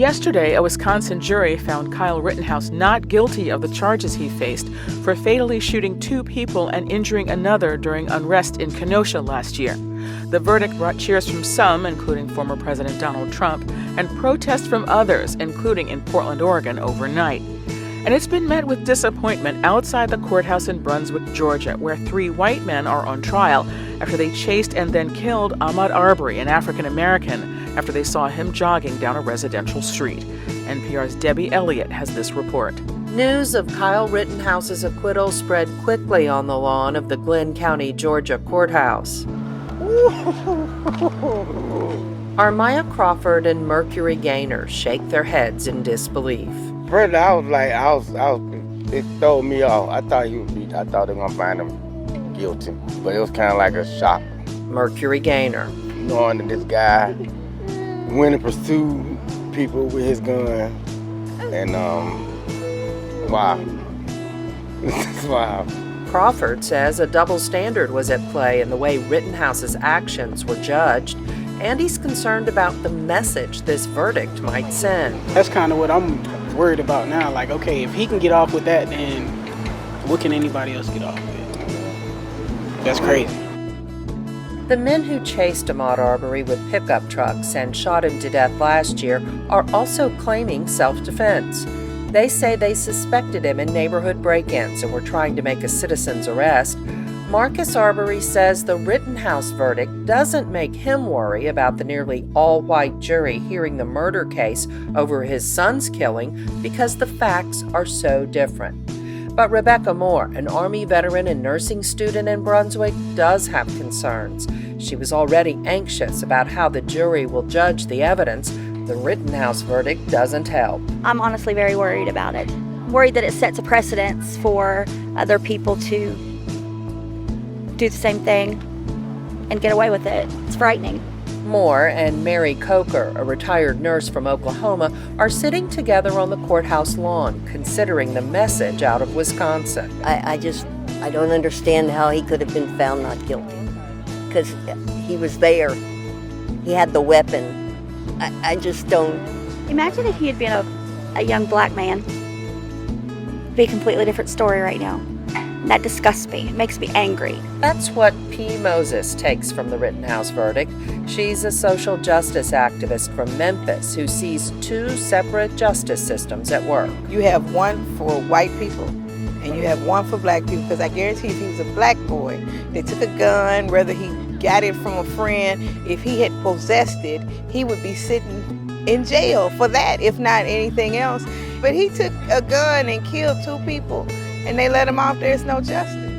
Yesterday, a Wisconsin jury found Kyle Rittenhouse not guilty of the charges he faced for fatally shooting 2 people and injuring another during unrest in Kenosha last year. The verdict brought cheers from some, including former President Donald Trump, and protests from others, including in Portland, Oregon, overnight. And it's been met with disappointment outside the courthouse in Brunswick, Georgia, where 3 white men are on trial after they chased and then killed Ahmaud Arbery, an African-American, after they saw him jogging down a residential street. NPR's Debbie Elliott has this report. News of Kyle Rittenhouse's acquittal spread quickly on the lawn of the Glenn County, Georgia courthouse. Armia Crawford and Mercury Gaynor shake their heads in disbelief. First, I was, it threw me off. I thought they were gonna find him guilty, but it was kind of like a shock. Mercury Gaynor. Knowing that this guy went and pursued people with his gun, and wow, wow. Crawford says a double standard was at play in the way Rittenhouse's actions were judged, and he's concerned about the message this verdict might send. That's kind of what I'm worried about now. Like, okay, if he can get off with that, then what can anybody else get off with? That's crazy. The men who chased Ahmaud Arbery with pickup trucks and shot him to death last year are also claiming self-defense. They say they suspected him in neighborhood break-ins and were trying to make a citizen's arrest. Marcus Arbery says the Rittenhouse verdict doesn't make him worry about the nearly all-white jury hearing the murder case over his son's killing because the facts are so different. But Rebecca Moore, an Army veteran and nursing student in Brunswick, does have concerns. She was already anxious about how the jury will judge the evidence. The Rittenhouse verdict doesn't help. I'm honestly very worried about it. I'm worried that it sets a precedence for other people to do the same thing and get away with it. It's frightening. Moore and Mary Coker, a retired nurse from Oklahoma, are sitting together on the courthouse lawn, considering the message out of Wisconsin. I don't understand how he could have been found not guilty. Because he was there. He had the weapon. I just don't. Imagine if he had been a young black man. It'd be a completely different story right now. That disgusts me. It makes me angry. That's what P. Moses takes from the Rittenhouse verdict. She's a social justice activist from Memphis who sees 2 separate justice systems at work. You have one for white people and you have one for black people, because I guarantee if he was a black boy, they took a gun, whether he got it from a friend, if he had possessed it, he would be sitting in jail for that, if not anything else. But he took a gun and killed 2 people, and they let him off. There's no justice.